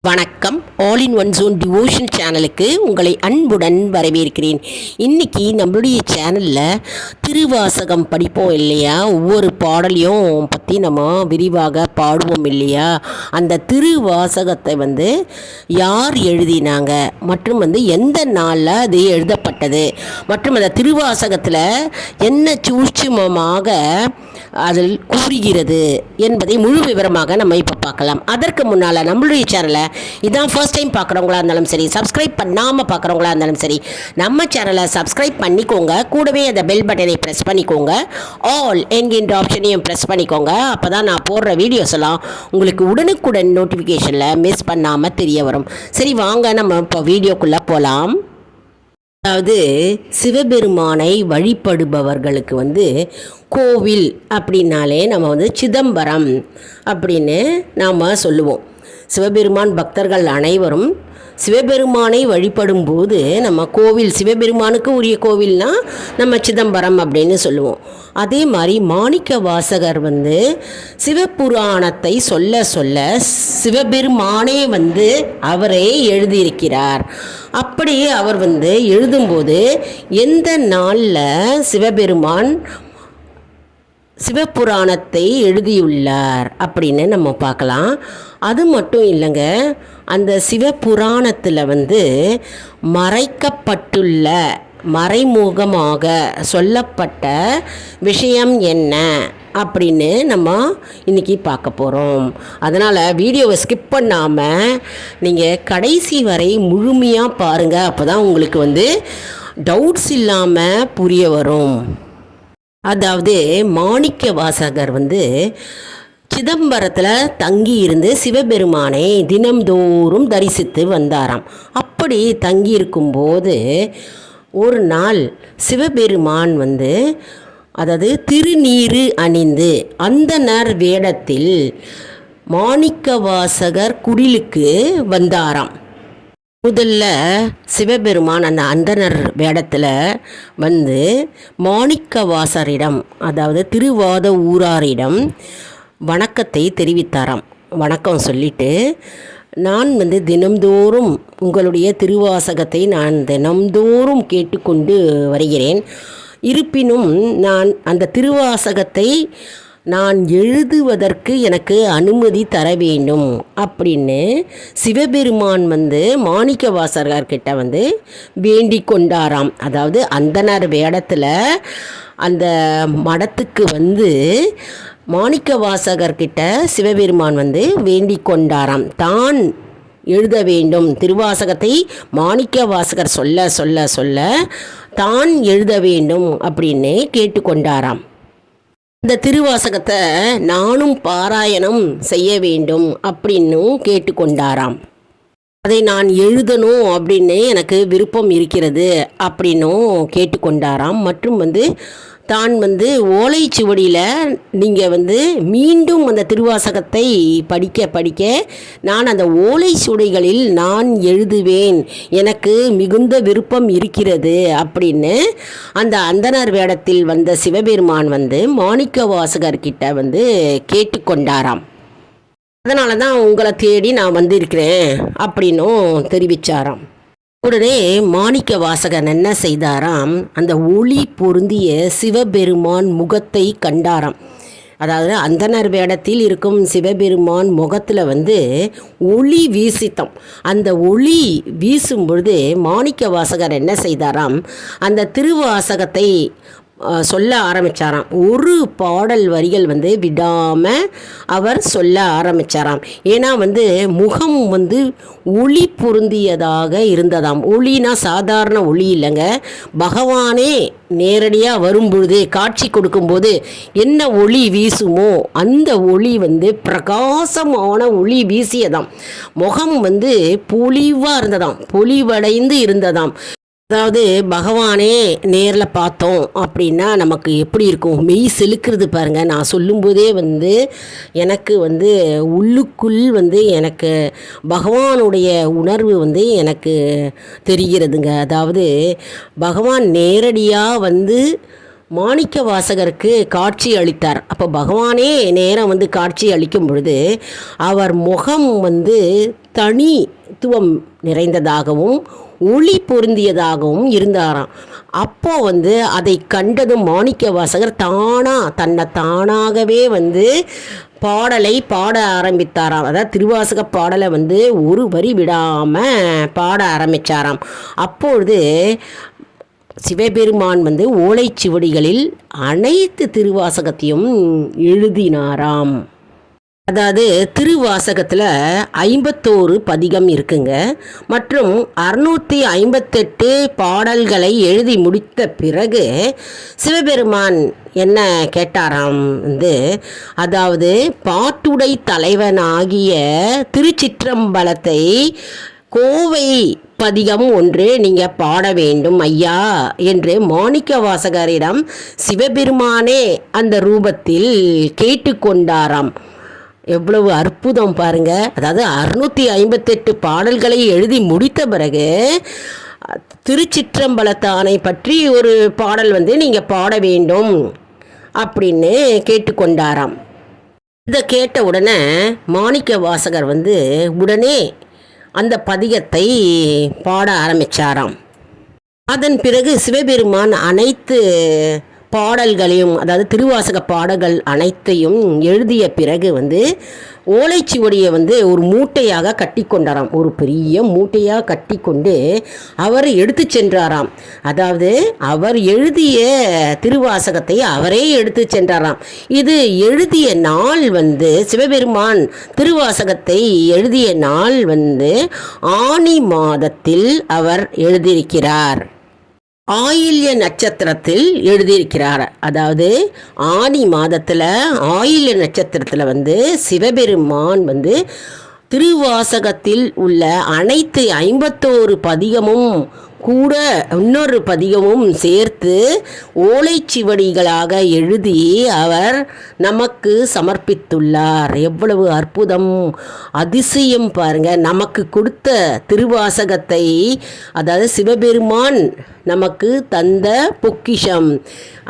வணக்கம். All in one zone devotion சேனலுக்கு உங்களை அன்புடன் வரவேற்கிறேன். இன்றைக்கி நம்மளுடைய சேனலில் திருவாசகம் படிப்போம் இல்லையா, ஒவ்வொரு பாடலையும் பற்றி நம்ம விரிவாக பாடுவோம் இல்லையா. அந்த திருவாசகத்தை யார் எழுதினாங்க மற்றும் எந்த நாளில் அது எழுதப்பட்டது மற்றும் அந்த திருவாசகத்தில் என்ன சூட்சுமமாக அதில் கூறுகிறது என்பதை முழு விவரமாக நம்ம இப்போ பார்க்கலாம். அதற்கு முன்னால் நம்மளுடைய சேனலை இதான் ஃபர்ஸ்ட் டைம் பார்க்குறவங்களா இருந்தாலும் சரி, சப்ஸ்கிரைப் பண்ணாமல் பார்க்குறவங்களா இருந்தாலும் சரி, நம்ம சேனலை சப்ஸ்கிரைப் பண்ணிக்கோங்க. கூடவே அந்த பெல் பட்டனை ப்ரெஸ் பண்ணிக்கோங்க. ஆல் என்கின்ற ஆப்ஷனையும் ப்ரெஸ் பண்ணிக்கோங்க. அப்போ தான் நான் போடுற வீடியோஸ் எல்லாம் உங்களுக்கு உடனுக்குடன் நோட்டிஃபிகேஷனில் மிஸ் பண்ணாமல் தெரிய வரும். சரி, வாங்க நம்ம இப்போ வீடியோக்குள்ளே போகலாம். அதாவது சிவபெருமானை வழிபடுபவர்களுக்கு கோவில் அப்படின்னாலே நம்ம சிதம்பரம் அப்படின்னு நாம் சொல்லுவோம். சிவபெருமான் பக்தர்கள் அனைவரும் சிவபெருமானை வழிபடும் போது நம்ம கோவில், சிவபெருமானுக்கு உரிய கோவில்னா நம்ம சிதம்பரம் அப்படின்னு சொல்லுவோம். அதே மாதிரி மாணிக்க வாசகர் சிவபுராணத்தை சொல்ல சொல்ல சிவபெருமானே அவரே எழுதியிருக்கிறார். அப்படி அவர் எழுதும்போது எந்த நாளில் சிவபெருமான் சிவபுராணத்தை எழுதியுள்ளார் அப்படின்னு நம்ம பார்க்கலாம். அது மட்டும் இல்லைங்க, அந்த சிவபுராணத்தில் மறைக்கப்பட்டுள்ள மறைமுகமாக சொல்லப்பட்ட விஷயம் என்ன அப்படின்னு நம்ம இன்றைக்கி பார்க்க போகிறோம். அதனால் வீடியோவை ஸ்கிப் பண்ணாமல் நீங்கள் கடைசி வரை முழுமையாக பாருங்கள். அப்போ தான் உங்களுக்கு டவுட்ஸ் புரிய வரும். அதாவது மாணிக்க வாசகர் சிதம்பரத்தில் தங்கியிருந்து சிவபெருமானை தினம்தோறும் தரிசித்து வந்தாராம். அப்படி தங்கியிருக்கும்போது ஒரு நாள் சிவபெருமான் அதாவது திருநீறு அணிந்து அந்தணர் வேடத்தில் மாணிக்க வாசகர் குடிலுக்கு வந்தாராம். முதல்ல சிவபெருமான் அந்த அந்தணர் வேடத்தில் மாணிக்க வாசரிடம், அதாவது திருவாத ஊராரிடம் வணக்கத்தை தெரிவித்தாராம். வணக்கம் சொல்லிட்டு, நான் தினம்தோறும் உங்களுடைய திருவாசகத்தை நான் தினம்தோறும் கேட்டுக்கொண்டு வருகிறேன். இருப்பினும் நான் அந்த திருவாசகத்தை நான் எழுதுவதற்கு எனக்கு அனுமதி தர வேண்டும் அப்படின்னு சிவபெருமான் மாணிக்க வாசகர்கிட்ட வேண்டிக் கொண்டாராம். அதாவது அந்தணர் வேடத்தில் அந்த மடத்துக்கு மாணிக்க வாசகர்கிட்ட சிவபெருமான் வேண்டிக் கொண்டாராம். தான் எழுத வேண்டும், திருவாசகத்தை மாணிக்க வாசகர் சொல்ல சொல்ல சொல்ல தான் எழுத வேண்டும் அப்படின்னு கேட்டுக்கொண்டாராம். இந்த திருவாசகத்தை நானும் பாராயணம் செய்ய வேண்டும் அப்படின்னும் கேட்டுக்கொண்டாராம். அதை நான் எழுதணும் அப்படின்னு எனக்கு விருப்பம் இருக்கிறது அப்படின்னும் கேட்டுக்கொண்டாராம். மற்றும் தான் ஓலைச்சுவடியில் நீங்கள் மீண்டும் அந்த திருவாசகத்தை படிக்க படிக்க நான் அந்த ஓலைச்சுவடிகளில் நான் எழுதுவேன், எனக்கு மிகுந்த விருப்பம் இருக்கிறது அப்படின்னு அந்த அந்தணர் வேடத்தில் சிவபெருமான் மாணிக்க வாசகர்கிட்ட கேட்டுக்கொண்டாராம். அதனால தான் உங்களை தேடி நான் வந்திருக்கிறேன் அப்படின்னும் தெரிவித்தாராம். உடனே மாணிக்க வாசகன் என்ன செய்தாராம், அந்த ஒளி பொருந்திய சிவபெருமான் முகத்தை கண்டாராம். அதாவது அந்தணர் வேடத்தில் இருக்கும் சிவபெருமான் முகத்தில் ஒளி வீசித்தம். அந்த ஒளி வீசும் பொழுது மாணிக்க வாசகர் என்ன செய்தாராம், அந்த திருவாசகத்தை சொல்ல ஆரம்பித்தாராம். ஒரு பாடல் வரிகள் விடாமல் அவர் சொல்ல ஆரம்பித்தாராம். ஏன்னா முகம் ஒளி பொருந்தியதாக இருந்ததாம். ஒளினா சாதாரண ஒளி இல்லைங்க, பகவானே நேரடியாக வரும்பொழுது காட்சி கொடுக்கும்போது என்ன ஒளி வீசுமோ அந்த ஒளி பிரகாசமான ஒளி வீசியதாம். முகம் பொலிவாக இருந்ததாம், பொலிவடைந்து இருந்ததாம். அதாவது பகவானே நேரில் பார்த்தோம் அப்படின்னா நமக்கு எப்படி இருக்கும், மெய் செலுக்கிறது பாருங்கள். நான் சொல்லும்போதே எனக்கு உள்ளுக்குள் எனக்கு பகவானுடைய உணர்வு எனக்கு தெரிகிறதுங்க. அதாவது பகவான் நேரடியாக மாணிக்க வாசகருக்கு காட்சி அளித்தார். அப்போ பகவானே நேரம் காட்சி அளிக்கும் பொழுது அவர் முகம் தனித்துவம் நிறைந்ததாகவும் ஒளி பொருந்தியதாகவும் இருந்தாராம். அப்போ அதை கண்டதும் மாணிக்க வாசகர் தன்னை தானாகவே பாடலை பாட ஆரம்பித்தாராம். அதாவது திருவாசக பாடலை ஒரு வரி விடாமல் பாட ஆரம்பித்தாராம். அப்பொழுது சிவபெருமான் ஓலைச்சுவடிகளில் அனைத்து திருவாசகத்தையும் எழுதினாராம். அதாவது திருவாசகத்தில் 51 பதிகம் இருக்குங்க. மற்றும் 658 பாடல்களை எழுதி முடித்த பிறகு சிவபெருமான் என்ன கேட்டாராம் அதாவது பாட்டுடை தலைவனாகிய திருச்சிற்றம்பலத்தை கோவை பதிகம் ஒன்று நீங்கள் பாட வேண்டும் ஐயா என்று மாணிக்க வாசகரிடம் சிவபெருமானே அந்த ரூபத்தில் கேட்டுக்கொண்டாராம். எவ்வளவு அற்புதம் பாருங்க. அதாவது 658 பாடல்களை எழுதி முடித்த பிறகு திருச்சிற்றம்பலத்தானை பற்றி ஒரு பாடல் நீங்கள் பாட வேண்டும் அப்படின்னு கேட்டுக்கொண்டாராம். இதை கேட்ட உடனே மாணிக்க வாசகர் உடனே அந்த பதிகத்தை பாட ஆரம்பித்தாராம். அதன் பிறகு சிவபெருமான் அனைத்து பாடல்களையும், அதாவது திருவாசக பாடல்கள் அனைத்தையும் எழுதிய பிறகு ஓலைச்சுவடியை ஒரு மூட்டையாக கட்டி கொண்டாராம். ஒரு பெரிய மூட்டையாக கட்டி கொண்டு அவர் எடுத்து சென்றாராம். அதாவது அவர் எழுதிய திருவாசகத்தை அவரே எடுத்து சென்றாராம். இது எழுதிய நாள் சிவபெருமான் திருவாசகத்தை எழுதிய நாள் ஆனி மாதத்தில் அவர் எழுதியிருக்கிறார். ஆயில்ய நட்சத்திரத்தில் எழுதியிருக்கிறார். அதாவது ஆனி மாதத்தில் ஆயில்ய நட்சத்திரத்தில் சிவபெருமான் திருவாசகத்தில் உள்ள அனைத்து 51 பதிகமும் கூட இன்னொரு பதிகமும் சேர்த்து ஓலைச்சுவடிகளாக எழுதி அவர் நமக்கு சமர்ப்பித்துள்ளார். எவ்வளவு அற்புதம், அதிசயம் பாருங்க. நமக்கு கொடுத்த திருவாசகத்தை, அதாவது சிவபெருமான் நமக்கு தந்த பொக்கிஷம்.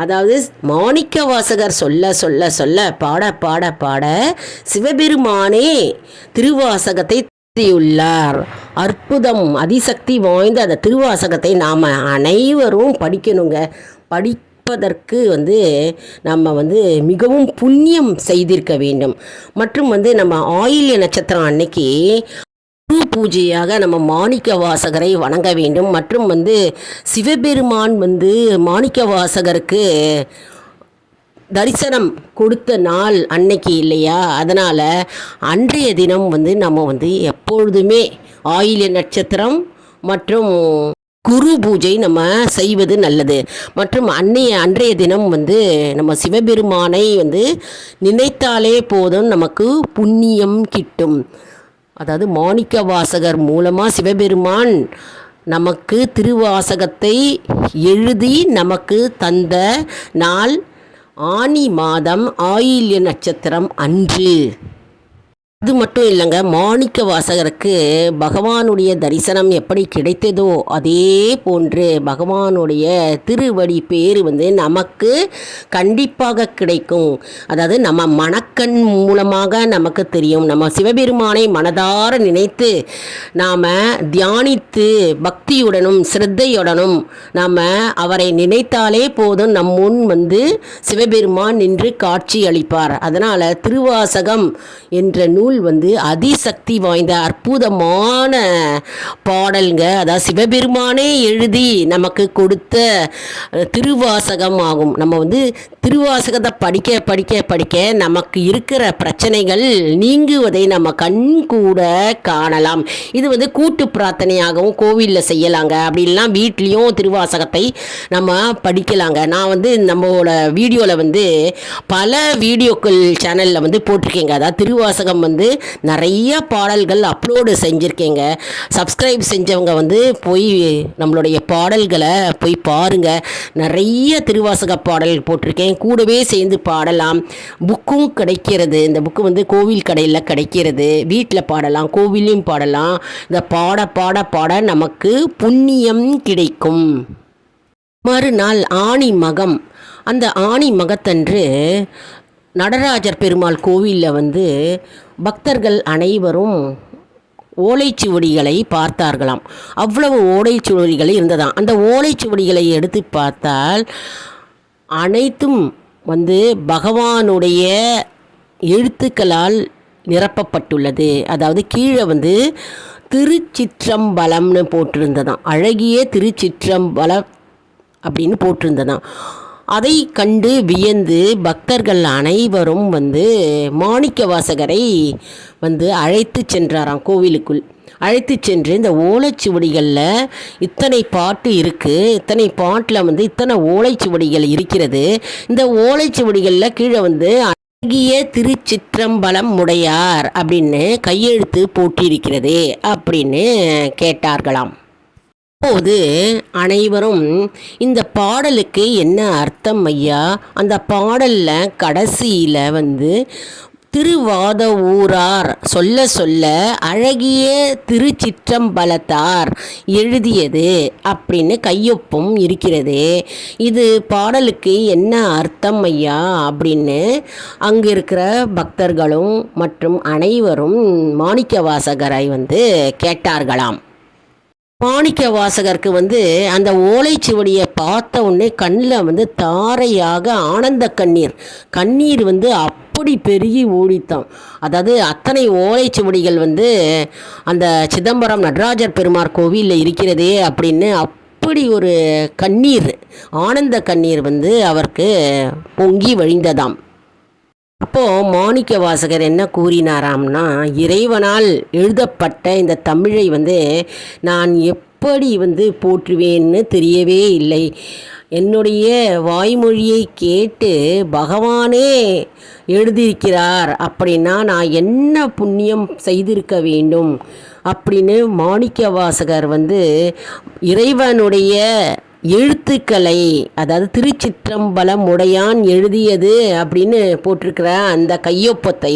அதாவது மாணிக்க வாசகர் சொல்ல சொல்ல சொல்ல பாட பாட பாட சிவபெருமானே திருவாசகத்தை உள்ளார். அற்புதம், அதிசக்தி வாய்ந்த அந்த திருவாசகத்தை நாம் அனைவரும் படிக்கணுங்க. படிப்பதற்கு நம்ம மிகவும் புண்ணியம் செய்திருக்க வேண்டும். மற்றும் நம்ம ஆயில்ய நட்சத்திரம் அன்னைக்கு குரு பூஜையாக நம்ம மாணிக்க வாசகரை வணங்க வேண்டும். மற்றும் சிவபெருமான் மாணிக்க வாசகருக்கு தரிசனம் கொடுத்த நாள் அன்னைக்கு இல்லையா? அதனால் அன்றைய தினம் நம்ம எப்பொழுதுமே ஆயில்ய நட்சத்திரம் மற்றும் குரு பூஜை நம்ம செய்வது நல்லது. மற்றும் அன்றைய தினம் நம்ம சிவபெருமானை நினைத்தாலே போதும் நமக்கு புண்ணியம் கிட்டும். அதாவது மாணிக்க வாசகர் மூலமாக சிவபெருமான் நமக்கு திருவாசகத்தை எழுதி நமக்கு தந்த நாள் ஆனி மாதம் ஆயில்ய நட்சத்திரம் அன்று. அது மட்டும் இல்லைங்க, மாணிக்க வாசகருக்கு பகவானுடைய தரிசனம் எப்படி கிடைத்ததோ அதே போன்று பகவானுடைய திருவடி பேர் நமக்கு கண்டிப்பாக கிடைக்கும். அதாவது நம்ம மனக்கண் மூலமாக நமக்கு தெரியும். நம்ம சிவபெருமானை மனதார நினைத்து நாம் தியானித்து பக்தியுடனும் சிரத்தையுடனும் நாம் அவரை நினைத்தாலே போதும் நம் முன் சிவபெருமான் நின்று காட்சி அளிப்பார். அதனால் திருவாசகம் என்ற நூல் அதிசக்தி வாய்ந்த அற்புதமான பாடல்ங்க. அதாவது சிவபெருமானே எழுதி நமக்கு கொடுத்த திருவாசகம் ஆகும். நம்ம திருவாசகத்தை படிக்க படிக்க படிக்க நமக்கு இருக்கிற பிரச்சனைகள் நீங்குவதை நம்ம கண் கூட காணலாம். இது கூட்டு பிரார்த்தனையாகவும் கோவிலில் செய்யலாங்க. அப்படின்லாம் வீட்லேயும் திருவாசகத்தை நம்ம படிக்கலாங்க. நான் நம்மளோட வீடியோவில் பல வீடியோக்கள் சேனலில் போட்டிருக்கேங்க. அதாவது திருவாசகம் நிறைய பாடல்கள் அப்லோடு செஞ்சுருக்கேங்க. சப்ஸ்கிரைப் செஞ்சவங்க போய் நம்மளுடைய பாடல்களை போய் பாருங்கள். நிறைய திருவாசக பாடல் போட்டிருக்கேன். கூடவே சேர்ந்து பாடலாம். புக்கும் கிடைக்கிறது. இந்த புக்கு கோவில் கடையில் கிடைக்கிறது. வீட்டில் பாடலாம், கோவிலையும் பாடலாம். இந்த பாட பாட பாட நமக்கு புண்ணியம் கிடைக்கும். மறுநாள் ஆனி மகம். அந்த ஆனி மகத்தன்று நடராஜர் பெருமாள் கோவிலில் பக்தர்கள் அனைவரும் ஓலைச்சுவடிகளை பார்த்தார்களாம். அவ்வளவு ஓலைச்சுவடிகள் இருந்ததாம். அந்த ஓலைச்சுவடிகளை எடுத்து பார்த்தால் அனைத்தும் பகவானுடைய எழுத்துக்களால் நிரப்பப்பட்டுள்ளது. அதாவது கீழே திருச்சிற்றம்பலம்னு போட்டிருந்ததாம். அழகிய திருச்சிற்றம்பலம் அப்படின்னு போட்டிருந்ததாம். அதை கண்டு வியந்து பக்தர்கள் அனைவரும் மாணிக்கவாசகரை அழைத்து சென்றாராம் கோவிலுக்குள். அழைத்து சென்று இந்த ஓலைச்சுவடிகளில் இத்தனை பாட்டு இருக்குது, இத்தனை பாட்டில் இத்தனை ஓலைச்சுவடிகள் இருக்கிறது. இந்த ஓலைச்சுவடிகளில் கீழே அழகிய திருச்சிற்றம்பலம் உடையார் அப்படின்னு கையெழுத்து போட்டிருக்கிறதே அப்படின்னு கேட்டார்களாம். அப்போது அனைவரும் இந்த பாடலுக்கு என்ன அர்த்தம் ஐயா, அந்த பாடலில் கடைசியில் திருவாதவூரார் சொல்ல சொல்ல அழகிய திருச்சிற்றம்பலத்தார் எழுதியது அப்படின்னு கையொப்பும் இருக்கிறது. இது பாடலுக்கு என்ன அர்த்தம் ஐயா அப்படின்னு அங்கே இருக்கிற பக்தர்களும் மற்றும் அனைவரும் மாணிக்கவாசகரை கேட்டார்களாம். மாணிக்கவாசகருக்கு அந்த ஓலைச்சுவடியை பார்த்த உடனே கண்ணில் தாரையாக ஆனந்த கண்ணீர் அப்படி பெருகி ஓடித்தான். அதாவது அத்தனை ஓலைச்சுவடிகள் அந்த சிதம்பரம் நடராஜர் பெருமாள் கோவிலில் இருக்கிறதே அப்படின்னு அப்படி ஒரு கண்ணீர், ஆனந்த கண்ணீர் அவருக்கு பொங்கி வழிந்ததாம். அப்போது மாணிக்கவாசகர் என்ன கூறினாராம்னா, இறைவனால் எழுதப்பட்ட இந்த தமிழை நான் எப்படி போற்றுவேன்னு தெரியவே இல்லை. என்னுடைய வாய்மொழியை கேட்டு பகவானே எழுதியிருக்கிறார் அப்படின்னா நான் என்ன புண்ணியம் செய்திருக்க வேண்டும் அப்படின்னு மாணிக்கவாசகர் இறைவனுடைய எழுத்துக்களை, அதாவது திருச்சிற்றம்பலம் உடையான் எழுதியது அப்படின்னு போட்டிருக்கிற அந்த கையொப்பத்தை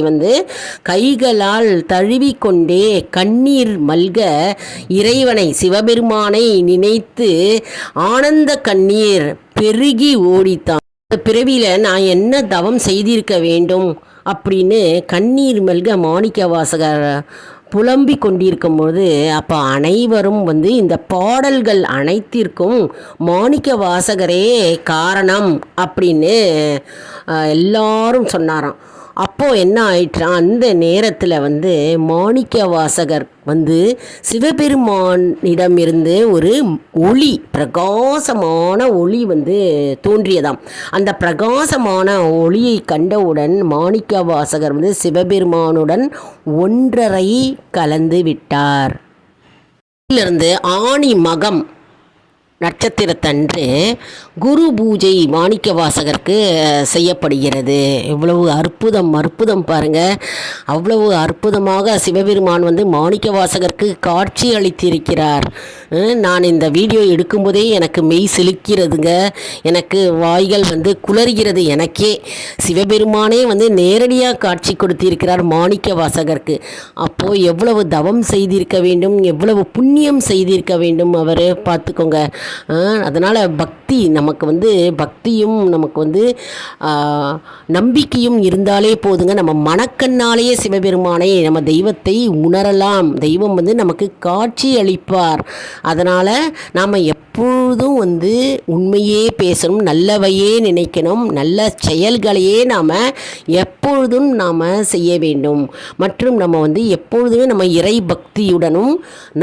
கைகளால் தழுவிக்கொண்டே கண்ணீர் மல்க இறைவனை சிவபெருமானை நினைத்து ஆனந்த கண்ணீர் பெருகி ஓடித்தான். பிறவியில் நான் என்ன தவம் செய்திருக்க வேண்டும் அப்படின்னு கண்ணீர் மல்க மாணிக்கவாசகர் புலம்பிக் கொண்டிருக்கும்போது அப்போ அனைவரும் இந்த பாடல்கள் அனைத்திற்கும் மாணிக்கவாசகரே காரணம் அப்படின்னு எல்லாரும் சொன்னாராம். அப்போது என்ன ஆயிற்றான், அந்த நேரத்தில் மாணிக்கவாசகர் சிவபெருமானிடமிருந்து ஒரு ஒளி, பிரகாசமான ஒளி தோன்றியதாம். அந்த பிரகாசமான ஒளியை கண்டவுடன் மாணிக்கவாசகர் சிவபெருமானுடன் ஒன்றரை கலந்து விட்டார். இதிலிருந்து ஆணி மகம் நட்சத்திரத்தன்று குரு பூஜை மாணிக்கவாசகருக்கு செய்யப்படுகிறது. இவ்வளவு அற்புதம் பாருங்கள். அவ்வளவு அற்புதமாக சிவபெருமான் மாணிக்கவாசகருக்கு காட்சி அளித்திருக்கிறார். நான் இந்த வீடியோ எடுக்கும்போதே எனக்கு மெய் சிலுக்கிறதுங்க, எனக்கு வாய்கள் குளறுகிறது. எனக்கே சிவபெருமானே நேரடியாக காட்சி கொடுத்திருக்கிறார் மாணிக்கவாசகருக்கு. அப்போது எவ்வளவு தவம் செய்திருக்க வேண்டும், எவ்வளவு புண்ணியம் செய்திருக்க வேண்டும் அவர் பார்த்துக்கோங்க. அதனால் பக்தி நமக்கு பக்தியும் நமக்கு நம்பிக்கையும் இருந்தாலே போதுங்க. நம்ம மனக்கண்ணாலேயே சிவபெருமானை, நம்ம தெய்வத்தை உணரலாம். தெய்வம் நமக்கு காட்சி அளிப்பார். அதனால் நாம் எப்பொழுதும் உண்மையே பேசணும், நல்லவையே நினைக்கணும், நல்ல செயல்களையே நாம் எப்பொழுதும் நாம் செய்ய வேண்டும். மற்றும் நம்ம எப்பொழுதுமே நம்ம இறை பக்தியுடனும்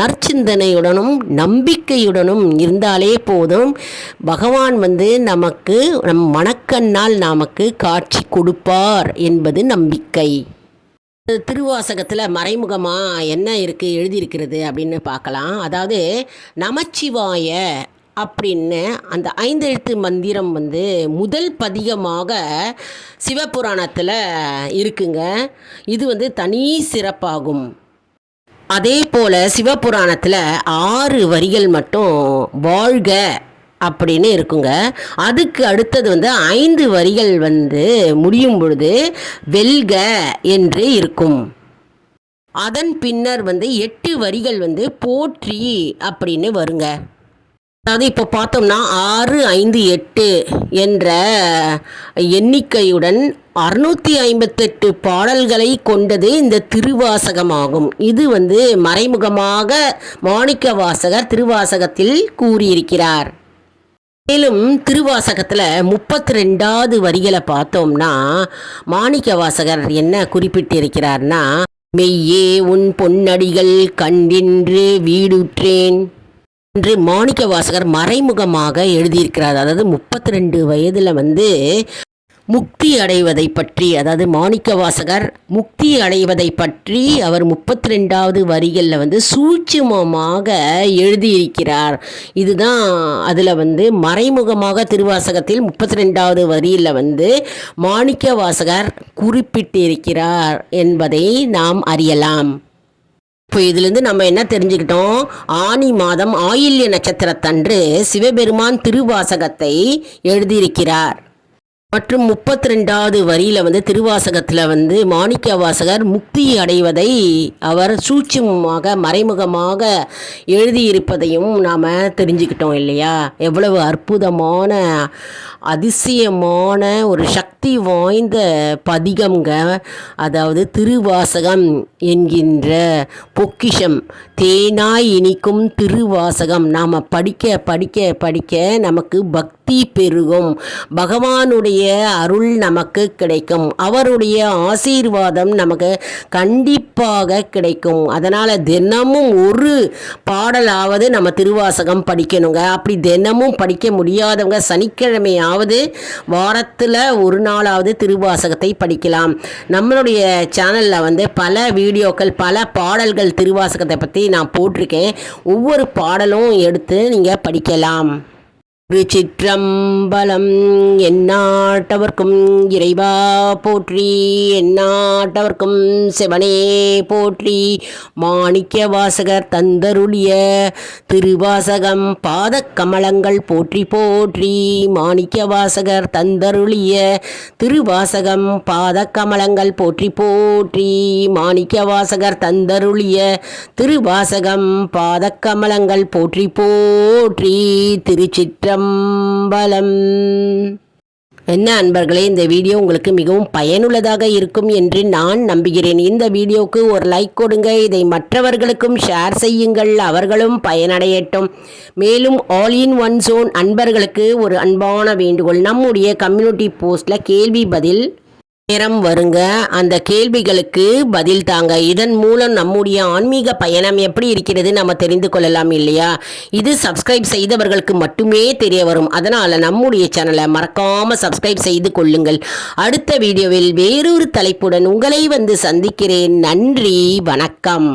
நற்சிந்தனையுடனும் நம்பிக்கையுடனும் இருந்தாலே போதும். பகவான் நமக்கு நம் மனக்கண்ணால் நமக்கு காட்சி கொடுப்பார் என்பது நம்பிக்கை. திருவாசகத்தில் மறைமுகமாக என்ன இருக்குது எழுதியிருக்கிறது அப்படின்னு பார்க்கலாம். அதாவது நமச்சிவாய அப்படின்னு அந்த 5 எழுத்து மந்திரம் முதல் பதிகமாக சிவபுராணத்தில் இருக்குங்க. இது தனி சிறப்பாகும். அதே போல் சிவபுராணத்தில் 6 வரிகள் மட்டும் வாழ்க அப்படின்னு இருக்குங்க. அதுக்கு அடுத்தது 5 வரிகள் முடியும் பொழுது வெல்க என்று இருக்கும். அதன் பின்னர் 8 வரிகள் போற்றி அப்படின்னு வருங்க. அதாவது இப்போ பார்த்தோம்னா 6, 5, 8 என்ற எண்ணிக்கையுடன் 658 பாடல்களை கொண்டது இந்த திருவாசகமாகும். இது மறைமுகமாக மாணிக்கவாசகர் திருவாசகத்தில் கூறியிருக்கிறார். மேலும் திருவாசகத்தில் 32வது வரிகளை பார்த்தோம்னா மாணிக்கவாசகர் என்ன குறிப்பிட்டிருக்கிறார்னா, மெய்யே உன் பொன்னடிகள் கண்டின்று வீடுற்றேன் என்று மாணிக்கவாசகர் மறைமுகமாக எழுதியிருக்கிறார். அதாவது 32 வயதில் முக்தி அடைவதை பற்றி, அதாவது மாணிக்கவாசகர் முக்தி அடைவதை பற்றி அவர் 32வது வரிகளில் சூட்சுமமாக எழுதியிருக்கிறார். இதுதான் அதில் மறைமுகமாக திருவாசகத்தில் 32வது வரியில் மாணிக்கவாசகர் குறிப்பிட்டிருக்கிறார் என்பதை நாம் அறியலாம். இப்போ இதிலிருந்து நம்ம என்ன தெரிஞ்சுக்கிட்டோம்? ஆனி மாதம் ஆயில்ய நட்சத்திரத்தன்று சிவபெருமான் திருவாசகத்தை எழுதியிருக்கிறார். மற்றும் 32வது வரியில் திருவாசகத்தில் மாணிக்கவாசகர் முக்தி அடைவதை அவர் சூட்சுமமாக மறைமுகமாக எழுதியிருப்பதையும் நாம் தெரிஞ்சுக்கிட்டோம் இல்லையா? எவ்வளவு அற்புதமான அதிசயமான ஒரு சக்தி வாய்ந்த பதிகம்ங்க. அதாவது திருவாசகம் என்கின்ற பொக்கிஷம், தேனாய் இனிக்கும் திருவாசகம் நாம் படிக்க படிக்க படிக்க நமக்கு பக்தி பெருகும், பகவானுடைய அருள் நமக்கு கிடைக்கும், அவருடைய ஆசீர்வாதம் நமக்கு கண்டிப்பாக கிடைக்கும். அதனால் தினமும் ஒரு பாடலாவது நம்ம திருவாசகம் படிக்கணுங்க. அப்படி தினமும் படிக்க முடியாதவங்க சனிக்கிழமையாவது வாரத்தில் ஒரு நாளாவது திருவாசகத்தை படிக்கலாம். நம்மளுடைய சேனலில் பல வீடியோக்கள், பல பாடல்கள் திருவாசகத்தை பற்றி நான் போட்டிருக்கேன். ஒவ்வொரு பாடலும் எடுத்து நீங்கள் படிக்கலாம். திருச்சிற்றம்பலம். எந்நாட்டவர்க்கும் இறைவா போற்றி, எந்நாட்டவர்க்கும் சிவனே போற்றி. மாணிக்கவாசகர் தந்தருளிய திருவாசகம் பாதக்கமலங்கள் போற்றி போற்றி. மாணிக்கவாசகர் தந்தருளிய திருவாசகம் பாதக்கமலங்கள் போற்றி போற்றி. மாணிக்கவாசகர் தந்தருளிய திருவாசகம் பாதக்கமலங்கள் போற்றி போற்றி. திருச்சிற்றம்பலம். என்ன அன்பர்களே, இந்த வீடியோ உங்களுக்கு மிகவும் பயனுள்ளதாக இருக்கும் என்று நான் நம்புகிறேன். இந்த வீடியோவுக்கு ஒரு லைக் கொடுங்க. இதை மற்றவர்களுக்கும் ஷேர் செய்யுங்கள், அவர்களும் பயனடையட்டும். மேலும் ஆல் இன் ஒன் ஜோன் அன்பர்களுக்கு ஒரு அன்பான வேண்டுகோள். நம்முடைய கம்யூனிட்டி போஸ்டில் கேள்வி பதில் நேரம் வருங்க. அந்த கேள்விகளுக்கு பதில் தாங்க. இதன் மூலம் நம்முடைய ஆன்மீக பயணம் எப்படி இருக்கிறது நம்ம தெரிந்து கொள்ளலாம் இல்லையா? இது சப்ஸ்கிரைப் செய்தவர்களுக்கு மட்டுமே தெரிய வரும். அதனால் நம்முடைய சேனலை மறக்காமல் சப்ஸ்கிரைப் செய்து கொள்ளுங்கள். அடுத்த வீடியோவில் வேறொரு தலைப்புடன் உங்களை சந்திக்கிறேன். நன்றி, வணக்கம்.